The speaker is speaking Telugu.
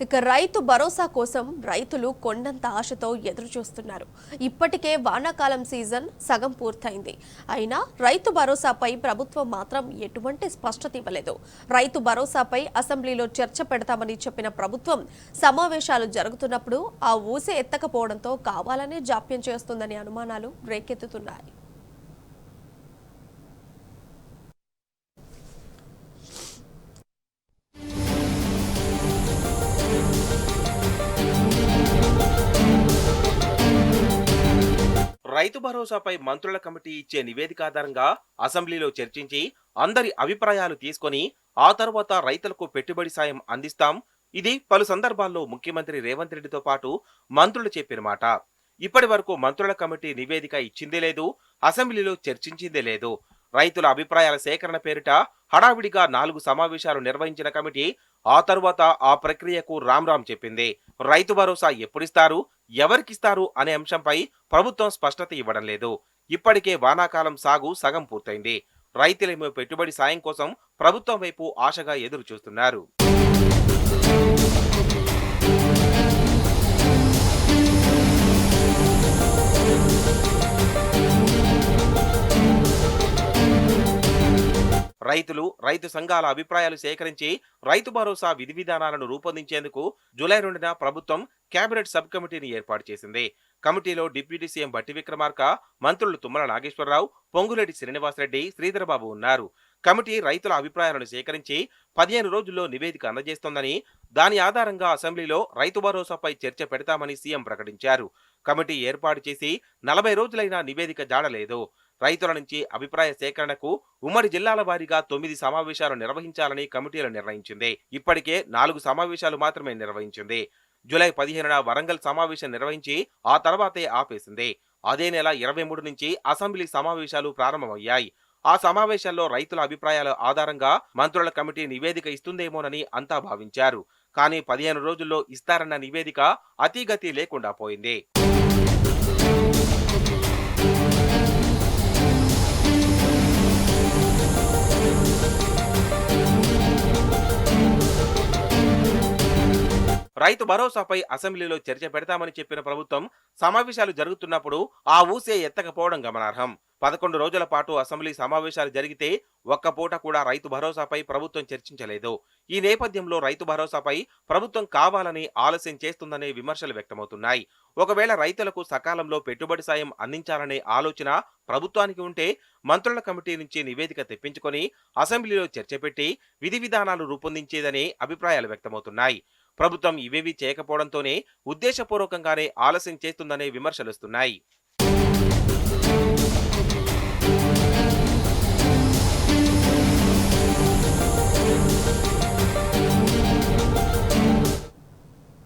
ఇక రైతు భరోసా కోసం రైతులు కొండంత ఆశతో ఎదురు చూస్తున్నారు. ఇప్పటికే వానాకాలం సీజన్ సగం పూర్తయింది. అయినా రైతు భరోసాపై ప్రభుత్వం మాత్రం ఎటువంటి స్పష్టత ఇవ్వలేదు. రైతు భరోసాపై అసెంబ్లీలో చర్చ పెడతామని చెప్పిన ప్రభుత్వం సమావేశాలు జరుగుతున్నప్పుడు ఆ ఊసే ఎత్తకపోవడంతో కావాలనే జాప్యం చేస్తుందనే అనుమానాలు రేకెత్తుతున్నాయి. రైతు భరోసాపై మంత్రుల కమిటీ ఇచ్చే నివేదిక ఆధారంగా అసెంబ్లీలో చర్చించి అందరి అభిప్రాయాలు తీసుకొని ఆ తర్వాత రైతులకు పెట్టుబడి సాయం అందిస్తాం. ఇది పలు సందర్భాల్లో ముఖ్యమంత్రి రేవంత్ రెడ్డితో పాటు మంత్రులు చెప్పిన మాట. ఇప్పటి వరకు మంత్రుల కమిటీ నివేదిక ఇచ్చిందే లేదు, అసెంబ్లీలో చర్చించిందే లేదు. రైతుల అభిప్రాయాల సేకరణ పేరిట హడావిడిగా 4 సమావేశాలు నిర్వహించిన కమిటీ ఆ తరువాత ఆ ప్రక్రియకు రామ్ చెప్పింది. రైతు భరోసా ఎప్పుడిస్తారు, ఎవరికిస్తారు అనే అంశంపై ప్రభుత్వం స్పష్టత ఇవ్వడం లేదు. ఇప్పటికే వానాకాలం సాగు సగం పూర్తయింది. రైతులేమో పెట్టుబడి సాయం కోసం ప్రభుత్వం వైపు ఆశగా ఎదురు చూస్తున్నారు. రైతు సంఘాల అభిప్రాయాలు సేకరించి రైతు భరోసా విధి విధానాలను రూపొందించేందుకు జూలై 2న ప్రభుత్వం కేబినెట్ సబ్ కమిటీని ఏర్పాటు చేసింది. కమిటీలో డిప్యూటీ సీఎం బట్టి విక్రమార్క, మంత్రులు తుమ్మల నాగేశ్వరరావు, పొంగులేటి శ్రీనివాసరెడ్డి, శ్రీధరబాబు ఉన్నారు. కమిటీ రైతుల అభిప్రాయాలను సేకరించి 15 రోజుల్లో నివేదిక అందజేస్తోందని, దాని ఆధారంగా అసెంబ్లీలో రైతు భరోసాపై చర్చ పెడతామని సీఎం ప్రకటించారు. కమిటీ ఏర్పాటు చేసి 40 రోజులైనా నివేదిక జాడలేదు. రైతుల నుంచి అభిప్రాయ సేకరణకు ఉమ్మడి జిల్లాల వారీగా 9 సమావేశాలు నిర్వహించాలని కమిటీలు నిర్ణయించింది. ఇప్పటికే 4 సమావేశాలు మాత్రమే నిర్వహించింది. జూలై 15న వరంగల్ సమావేశం నిర్వహించి ఆ తర్వాతే ఆపేసింది. అదే నెల 23 నుంచి అసెంబ్లీ సమావేశాలు ప్రారంభమయ్యాయి. ఆ సమావేశాల్లో రైతుల అభిప్రాయాల ఆధారంగా మంత్రుల కమిటీ నివేదిక ఇస్తుందేమోనని అంతా భావించారు. కానీ 15 రోజుల్లో ఇస్తారన్న నివేదిక అతీగతి లేకుండా పోయింది. రైతు భరోసాపై అసెంబ్లీలో చర్చ పెడతామని చెప్పిన ప్రభుత్వం సమావేశాలు జరుగుతున్నప్పుడు ఆ ఊసే ఎత్తకపోవడం గమనార్హం. 11 రోజుల పాటు అసెంబ్లీ సమావేశాలు జరిగితే ఒక్క పూట కూడా రైతు భరోసాపై ప్రభుత్వం చర్చించలేదు. ఈ నేపథ్యంలో రైతు భరోసాపై ప్రభుత్వం కావాలని ఆలస్యం చేస్తుందనే విమర్శలు వ్యక్తమవుతున్నాయి. ఒకవేళ రైతులకు సకాలంలో పెట్టుబడి సాయం అందించాలనే ఆలోచన ప్రభుత్వానికి ఉంటే మంత్రుల కమిటీ నుంచి నివేదిక తెప్పించుకొని అసెంబ్లీలో చర్చ పెట్టి విధి విధానాలు రూపొందించేదనే అభిప్రాయాలు వ్యక్తమవుతున్నాయి. ప్రభుత్వం ఇవేవీ చేయకపోవడంతోనే ఉద్దేశపూర్వకంగానే ఆలస్యం చేస్తుందనే విమర్శలుస్తున్నాయి.